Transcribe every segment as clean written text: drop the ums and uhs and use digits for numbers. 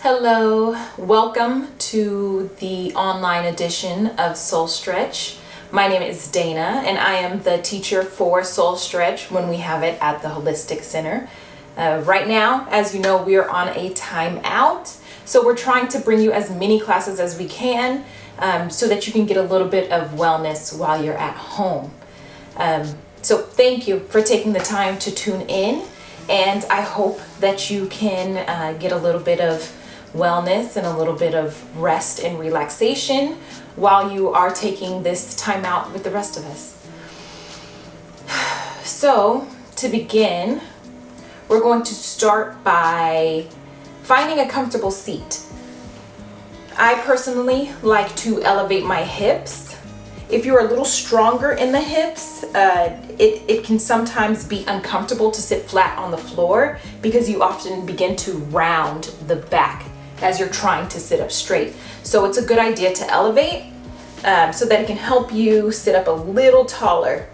Hello, welcome to the online edition of Soul Stretch. My name is Dana and I am the teacher for Soul Stretch when we have it at the Holistic Center. Right now, as you know, we are on a timeout, so we're trying to bring you as many classes as we can so that you can get a little bit of wellness while you're at home. So thank you for taking the time to tune in, and I hope that you can get a little bit of wellness and a little bit of rest and relaxation while you are taking this time out with the rest of us. So to begin, we're going to start by finding a comfortable seat. I personally like to elevate my hips. If you're a little stronger in the hips, it can sometimes be uncomfortable to sit flat on the floor because you often begin to round the back as you're trying to sit up straight. So it's a good idea to elevate so that it can help you sit up a little taller.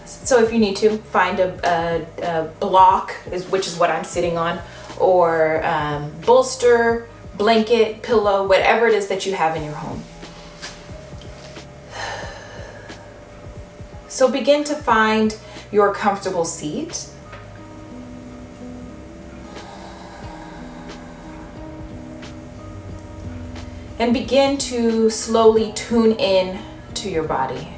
So if you need to, find a block, which is what I'm sitting on, or bolster, blanket, pillow, whatever it is that you have in your home. So begin to find your comfortable seat. And begin to slowly tune in to your body.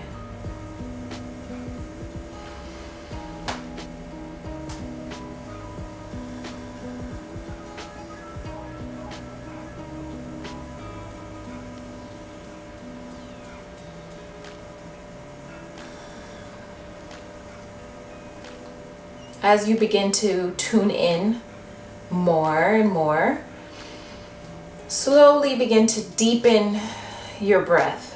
As you begin to tune in more and more, slowly begin to deepen your breath.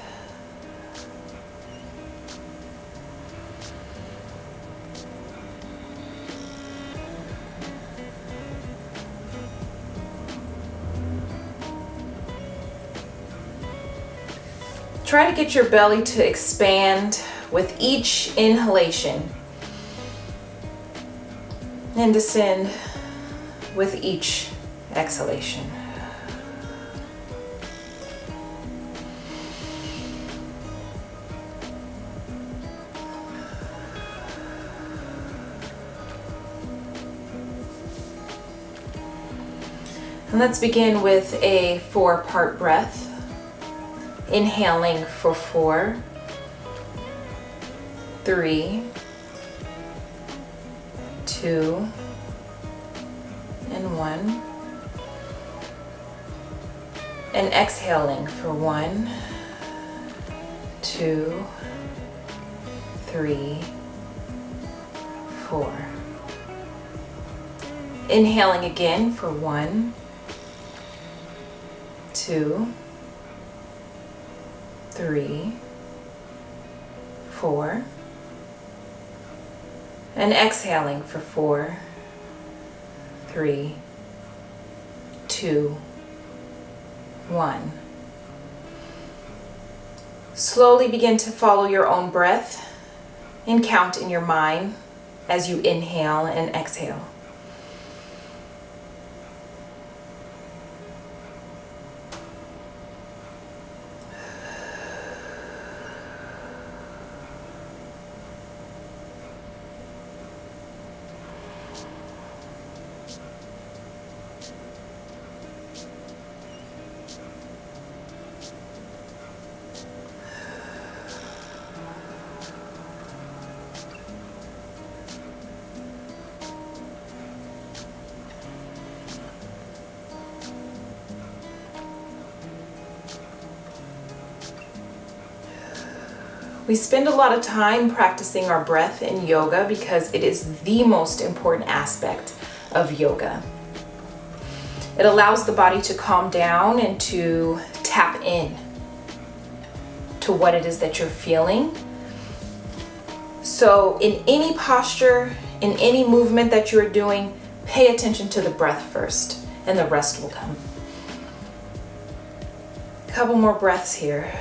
Try to get your belly to expand with each inhalation and descend with each exhalation. And let's begin with a 4-part breath. Inhaling for 4, 3, 2, and 1. And exhaling for 1, 2, 3, 4. Inhaling again for 1, 2, 3, 4, and exhaling for 4, 3, 2, 1. Slowly begin to follow your own breath and count in your mind as you inhale and exhale. We spend a lot of time practicing our breath in yoga because it is the most important aspect of yoga. It allows the body to calm down and to tap in to what it is that you're feeling. So in any posture, in any movement that you're doing, pay attention to the breath first and the rest will come. A couple more breaths here.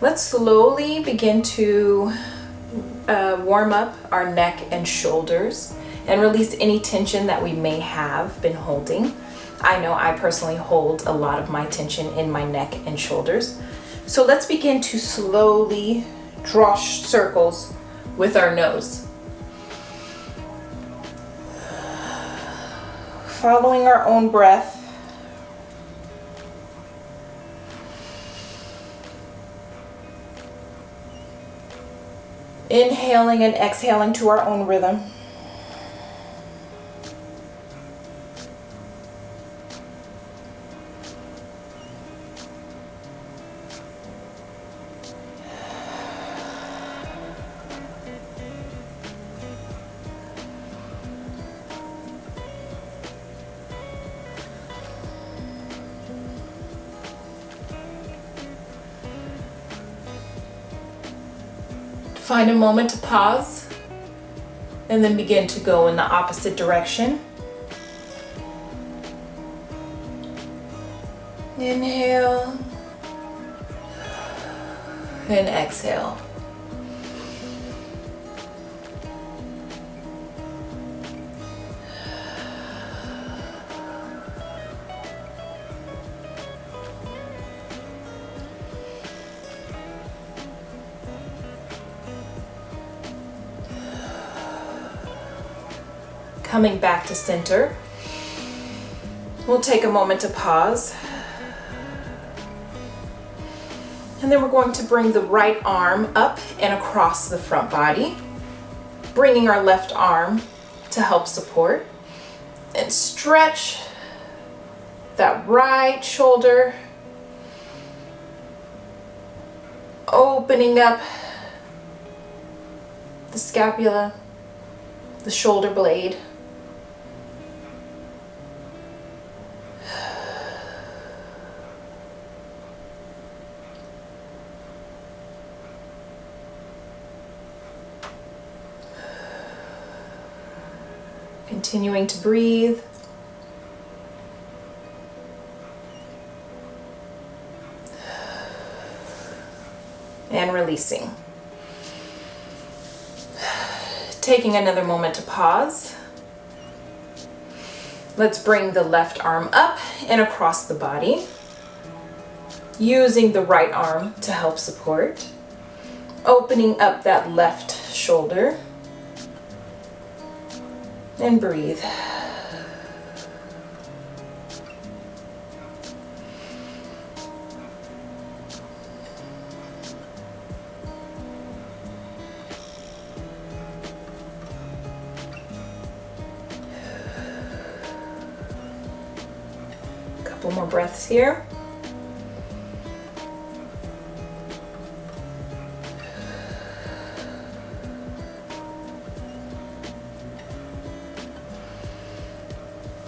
Let's slowly begin to warm up our neck and shoulders and release any tension that we may have been holding. I know I personally hold a lot of my tension in my neck and shoulders. So let's begin to slowly draw circles with our nose. Following our own breath. Inhaling and exhaling to our own rhythm. Find a moment to pause and then begin to go in the opposite direction. Inhale and exhale. Coming back to center, we'll take a moment to pause. And then we're going to bring the right arm up and across the front body, bringing our left arm to help support. And stretch that right shoulder, opening up the scapula, the shoulder blade. Continuing to breathe. And releasing. Taking another moment to pause. Let's bring the left arm up and across the body, using the right arm to help support. Opening up that left shoulder. And breathe. Couple more breaths here.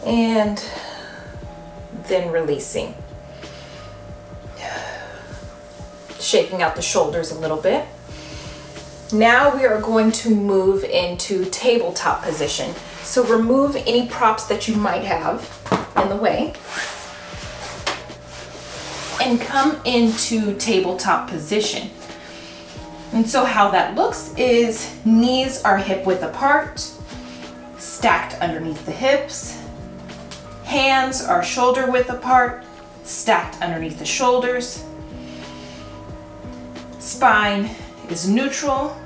And then releasing. Shaking out the shoulders a little bit. Now we are going to move into tabletop position. So remove any props that you might have in the way. And come into tabletop position. And so how that looks is knees are hip width apart, stacked underneath the hips. Hands are shoulder width apart, stacked underneath the shoulders. Spine is neutral.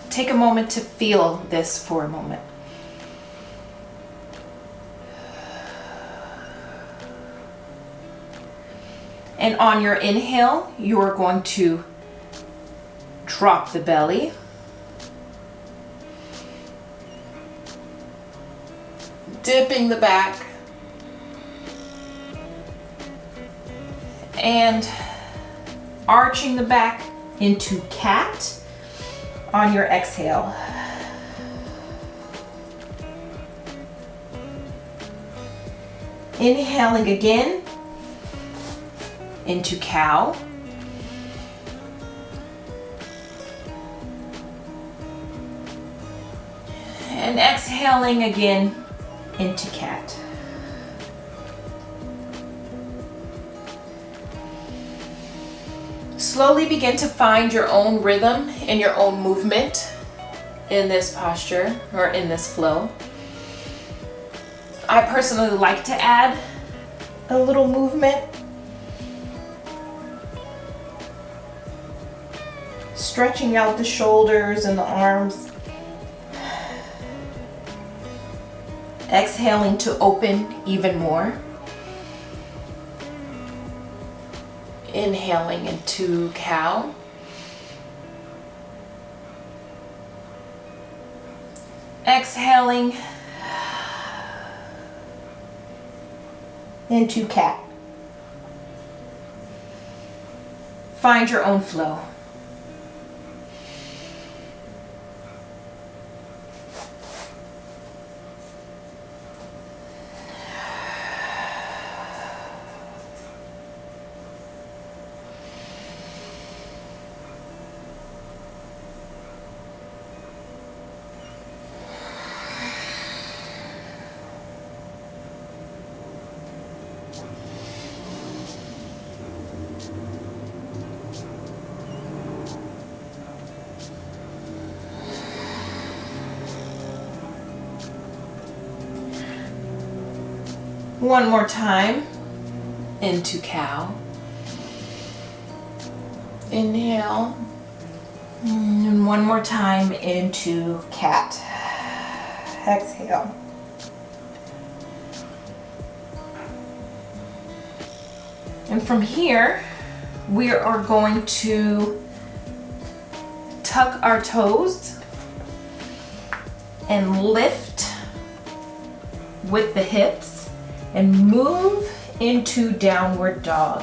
Take a moment to feel this for a moment. And on your inhale, you are going to drop the belly. Dipping the back. And arching the back into cat on your exhale. Inhaling again into cow. And exhaling again into cat. Slowly begin to find your own rhythm and your own movement in this posture or in this flow. I personally like to add a little movement. Stretching out the shoulders and the arms. Exhaling to open even more. Inhaling into cow. Exhaling into cat. Find your own flow. One more time into cow. Inhale. And one more time into cat. Exhale. And from here, we are going to tuck our toes and lift with the hips and move into downward dog.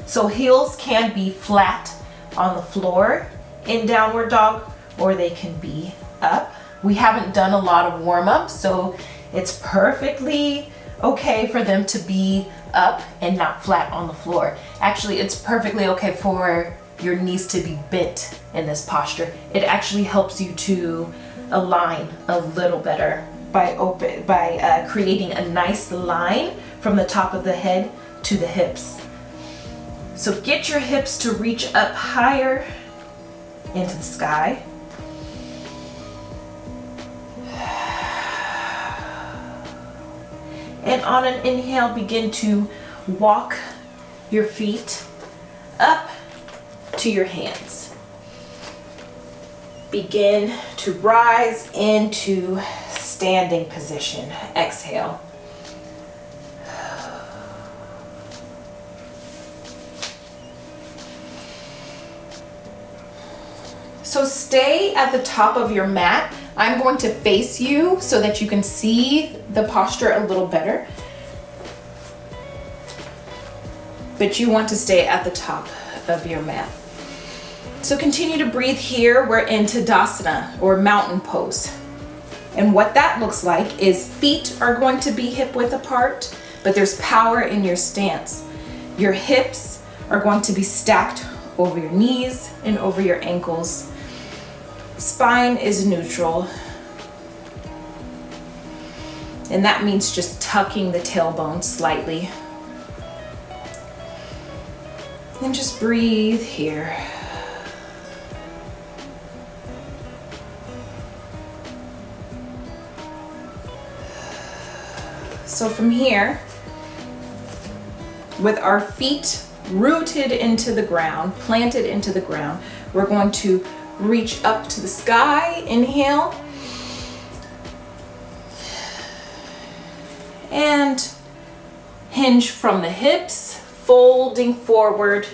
So heels can be flat on the floor in downward dog, or they can be up. We haven't done a lot of warm-up, so it's perfectly okay for them to be up and not flat on the floor. Actually, it's perfectly okay for your knees to be bent in this posture. It actually helps you to align a little better by creating a nice line from the top of the head to the hips. So get your hips to reach up higher into the sky. And on an inhale, begin to walk your feet up to your hands. Begin to rise into standing position. Exhale. So stay at the top of your mat. I'm going to face you so that you can see the posture a little better. But you want to stay at the top of your mat. So continue to breathe here. We're in Tadasana, or mountain pose. And what that looks like is feet are going to be hip width apart, but there's power in your stance. Your hips are going to be stacked over your knees and over your ankles. Spine is neutral. And that means just tucking the tailbone slightly. And just breathe here. So from here, with our feet rooted into the ground, planted into the ground, we're going to reach up to the sky. Inhale. And hinge from the hips, folding forward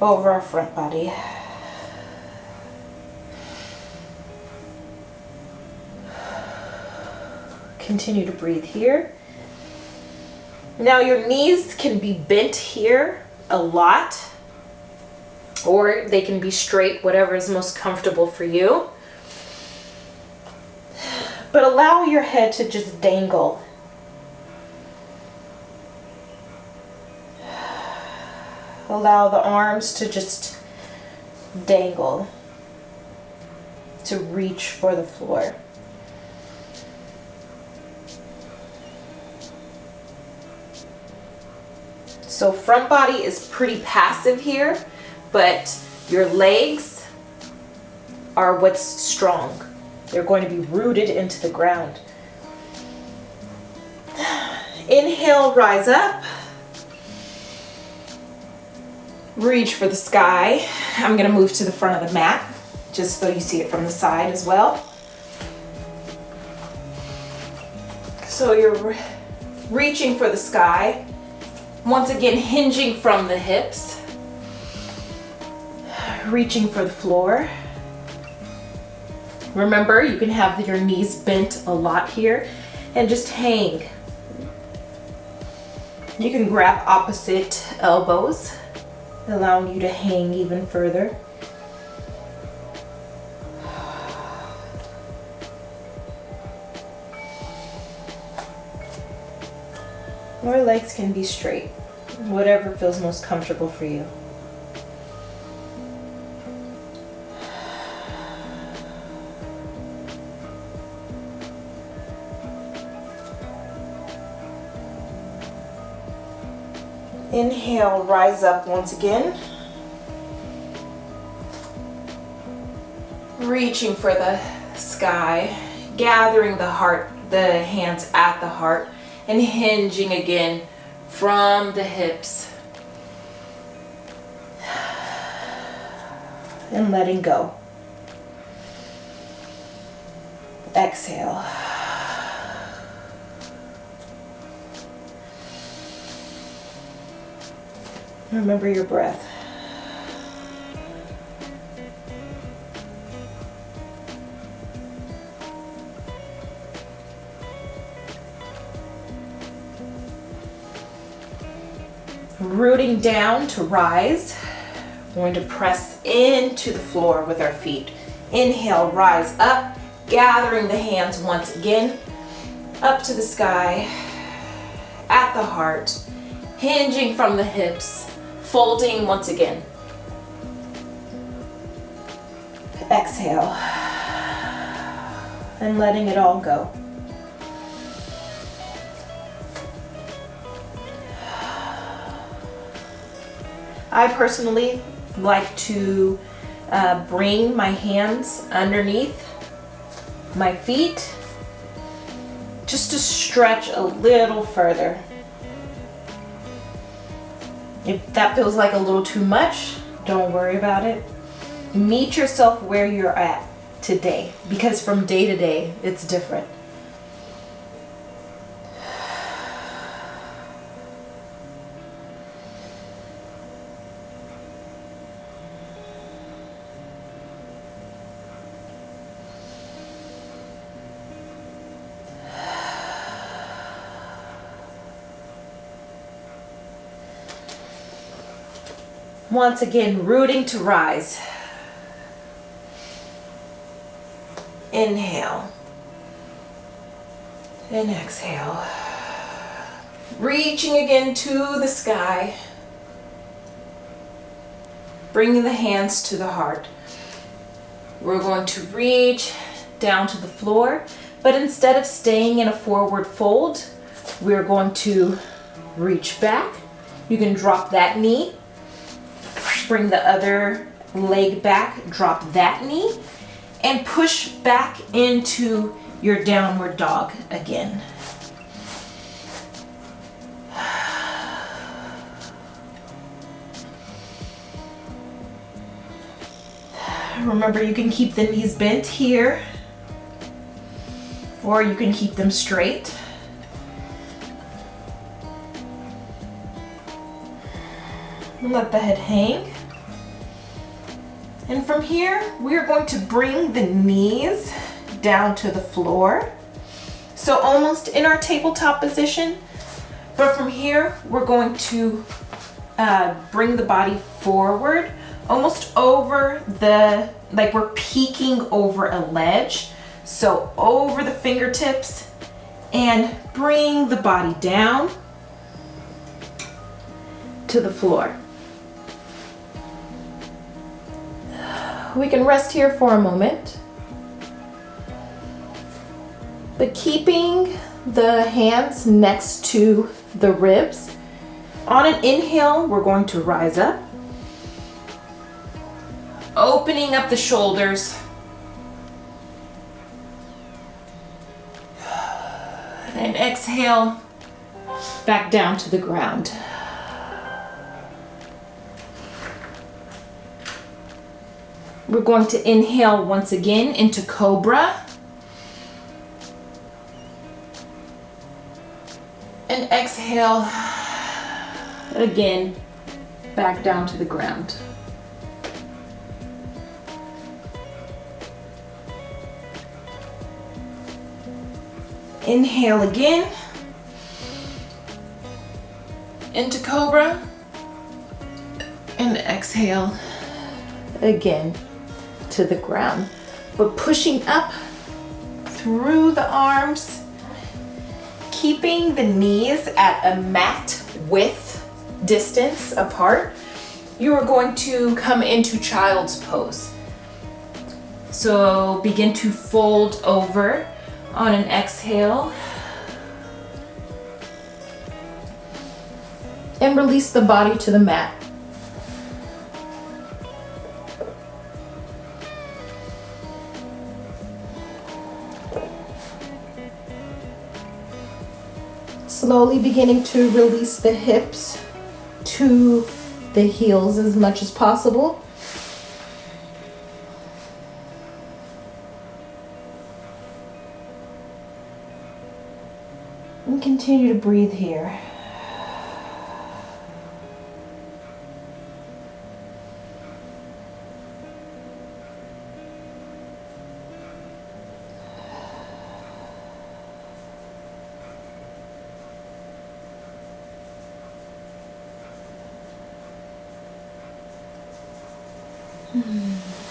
over our front body. Continue to breathe here. Now your knees can be bent here a lot, or they can be straight, whatever is most comfortable for you. But allow your head to just dangle. Allow the arms to just dangle, to reach for the floor. So front body is pretty passive here, but your legs are what's strong. They're going to be rooted into the ground. Inhale, rise up. Reach for the sky. I'm gonna move to the front of the mat, just so you see it from the side as well. So you're reaching for the sky. Once again, hinging from the hips. Reaching for the floor. Remember, you can have your knees bent a lot here and just hang. You can grab opposite elbows, allowing you to hang even further. Or legs can be straight, whatever feels most comfortable for you. Inhale, rise up once again. Reaching for the sky, gathering the heart, the hands at the heart, and hinging again from the hips. And letting go. Exhale. Remember your breath. Rooting down to rise. We're going to press into the floor with our feet. Inhale, rise up, gathering the hands once again, up to the sky, at the heart, hinging from the hips, folding once again. Exhale, and letting it all go. I personally like to bring my hands underneath my feet just to stretch a little further. If that feels like a little too much, don't worry about it. Meet yourself where you're at today, because from day to day, it's different. Once again, rooting to rise. Inhale and exhale. Reaching again to the sky. Bringing the hands to the heart. We're going to reach down to the floor, but instead of staying in a forward fold, we're going to reach back. You can drop that knee. Bring the other leg back, drop that knee, and push back into your downward dog again. Remember, you can keep the knees bent here, or you can keep them straight. Let the head hang. And from here, we're going to bring the knees down to the floor. So almost in our tabletop position. But from here, we're going to bring the body forward, almost over the, like we're peeking over a ledge. So over the fingertips, and bring the body down to the floor. We can rest here for a moment, but keeping the hands next to the ribs, On an inhale, we're going to rise up, opening up the shoulders. And exhale, back down to the ground. We're going to inhale once again into Cobra. And exhale, again, back down to the ground. Inhale again into Cobra, and exhale again to the ground. But pushing up through the arms, keeping the knees at a mat width distance apart. You are going to come into child's pose. So begin to fold over on an exhale and release the body to the mat. Slowly beginning to release the hips to the heels as much as possible. And continue to breathe here.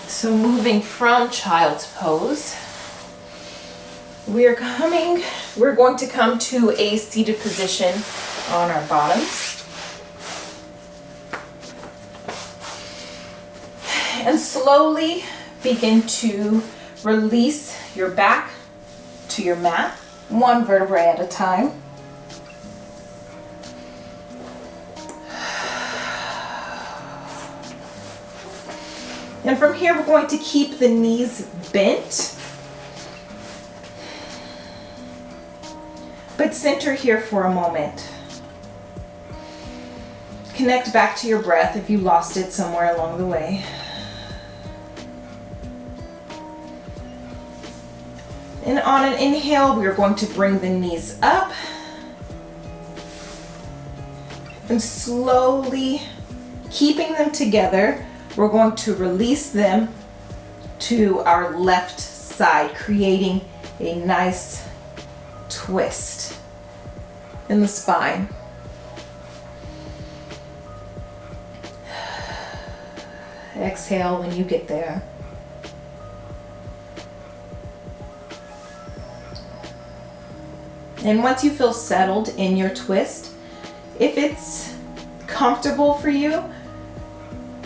So moving from child's pose, we're going to come to a seated position on our bottoms. And slowly begin to release your back to your mat, one vertebrae at a time. And from here, we're going to keep the knees bent, but center here for a moment. Connect back to your breath if you lost it somewhere along the way. And on an inhale, we are going to bring the knees up and slowly, keeping them together, we're going to release them to our left side, creating a nice twist in the spine. Exhale when you get there. And once you feel settled in your twist, if it's comfortable for you,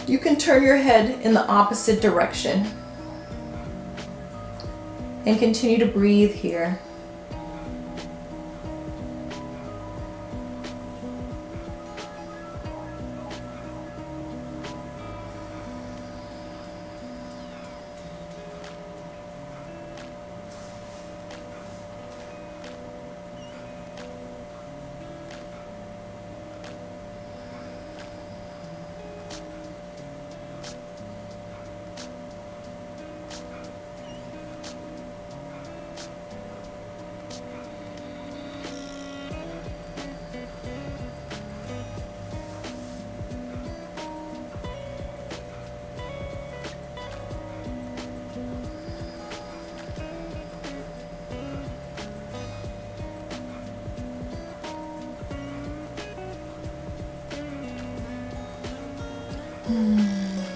you can turn your head in the opposite direction and continue to breathe here.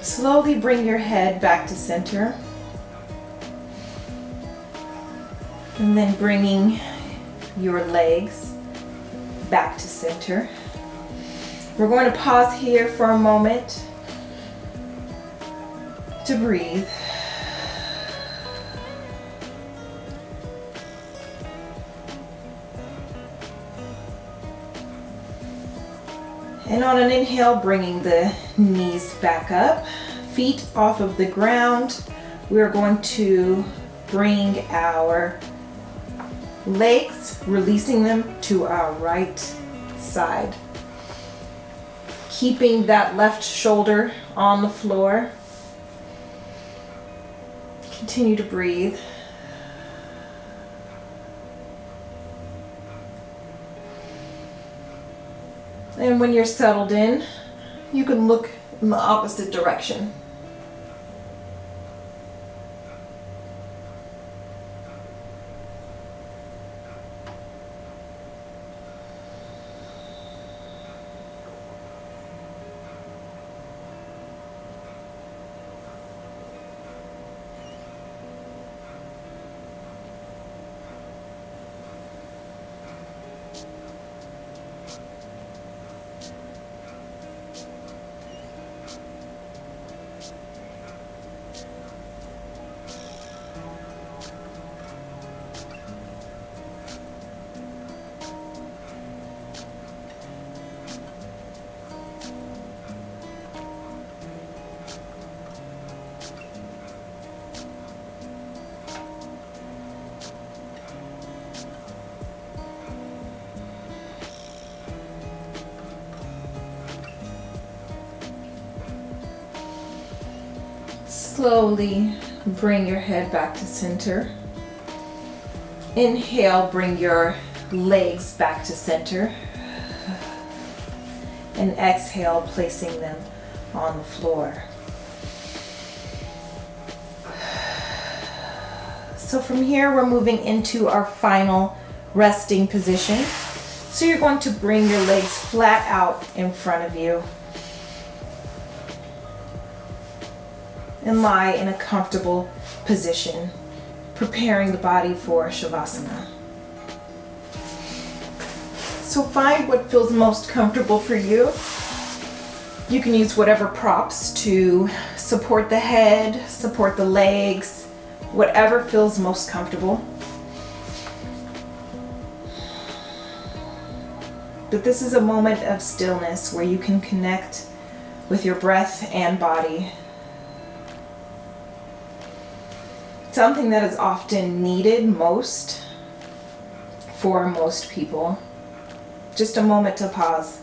Slowly bring your head back to center. And then bringing your legs back to center. We're going to pause here for a moment to breathe. And on an inhale, bringing the knees back up, feet off of the ground. We're going to bring our legs, releasing them to our right side. Keeping that left shoulder on the floor. Continue to breathe. And when you're settled in, you can look in the opposite direction. Slowly bring your head back to center. Inhale, bring your legs back to center. And exhale, placing them on the floor. So from here, we're moving into our final resting position. So you're going to bring your legs flat out in front of you and lie in a comfortable position, preparing the body for Shavasana. So find what feels most comfortable for you. You can use whatever props to support the head, support the legs, whatever feels most comfortable. But this is a moment of stillness where you can connect with your breath and body. Something that is often needed most for most people. Just a moment to pause,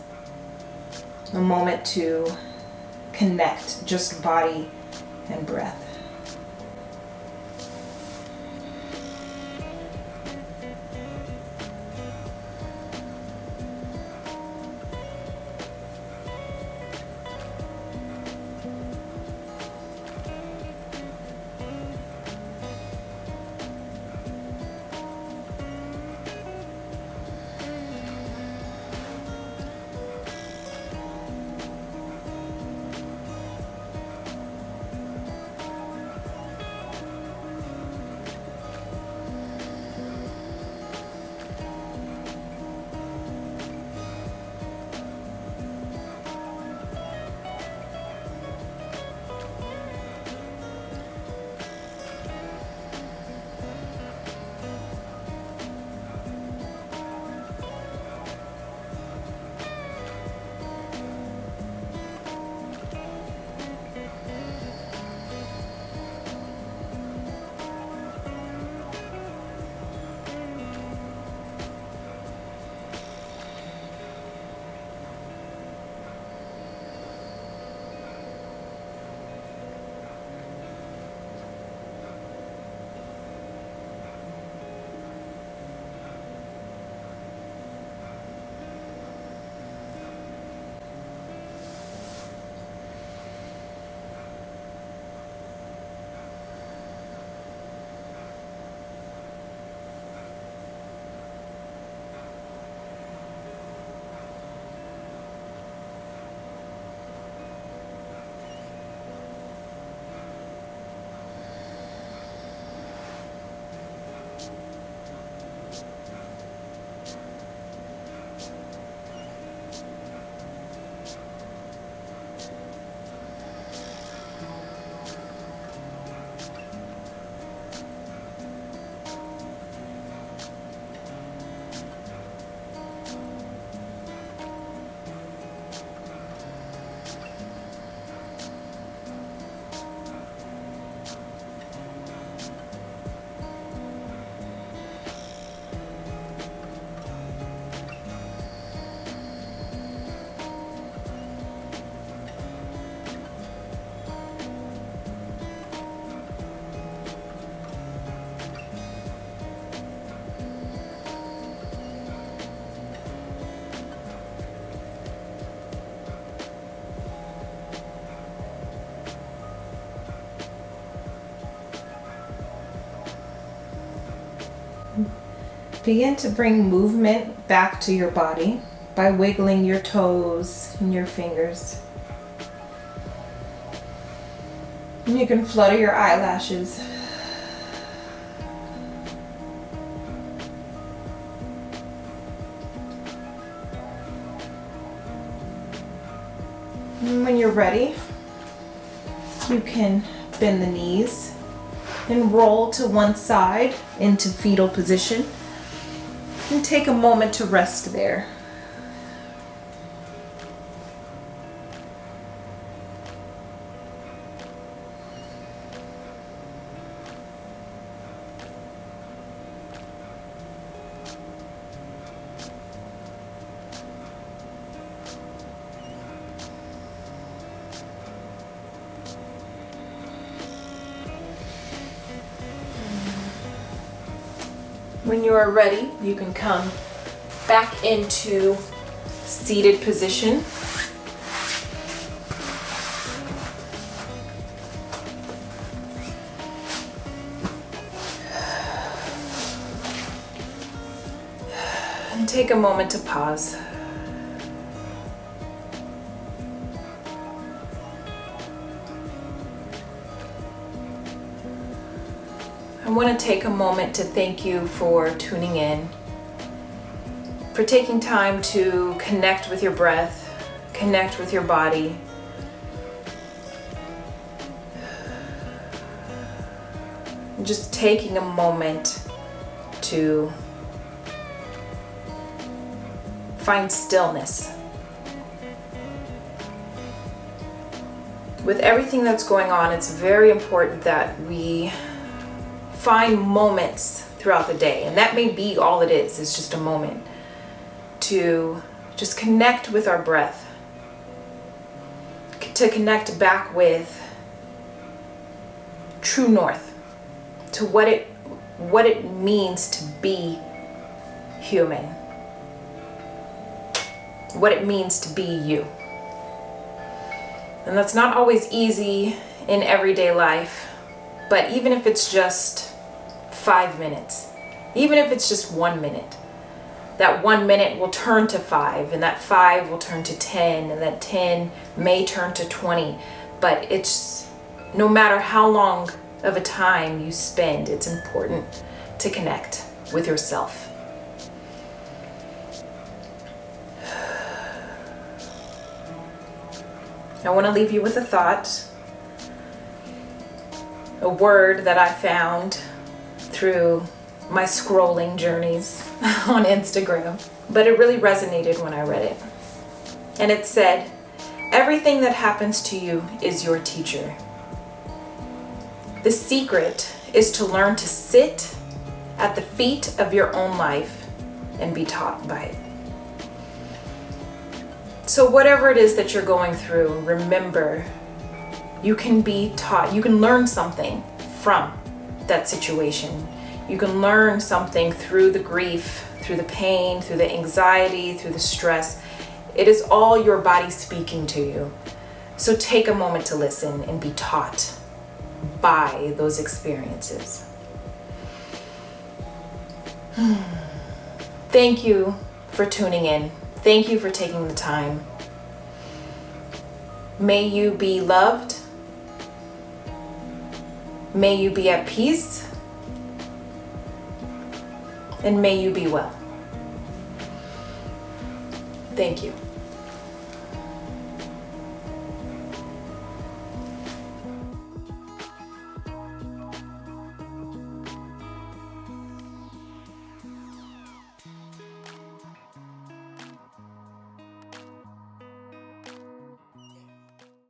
a moment to connect, just body and breath. Begin to bring movement back to your body by wiggling your toes and your fingers. And you can flutter your eyelashes. And when you're ready, you can bend the knees and roll to one side into fetal position and take a moment to rest there. When you are ready, you can come back into seated position. And take a moment to pause. I want to take a moment to thank you for tuning in, for taking time to connect with your breath, connect with your body. Just taking a moment to find stillness. With everything that's going on, it's very important that we find moments throughout the day, and that may be all it is. It's just a moment to just connect with our breath, to connect back with true north, to what it means to be human, what it means to be you. And that's not always easy in everyday life, but even if it's just 5 minutes, even if it's just 1 minute, that 1 minute will turn to 5, and that 5 will turn to 10, and that 10 may turn to 20. But it's no matter how long of a time you spend, it's important to connect with yourself. I want to leave you with a thought, a word that I found through my scrolling journeys on Instagram, but it really resonated when I read it. And it said, "Everything that happens to you is your teacher. The secret is to learn to sit at the feet of your own life and be taught by it." So whatever it is that you're going through, remember, you can be taught, you can learn something from that situation. You can learn something through the grief, through the pain, through the anxiety, through the stress. It is all your body speaking to you. So take a moment to listen and be taught by those experiences. Thank you for tuning in. Thank you for taking the time. May you be loved. May you be at peace. And may you be well. Thank you.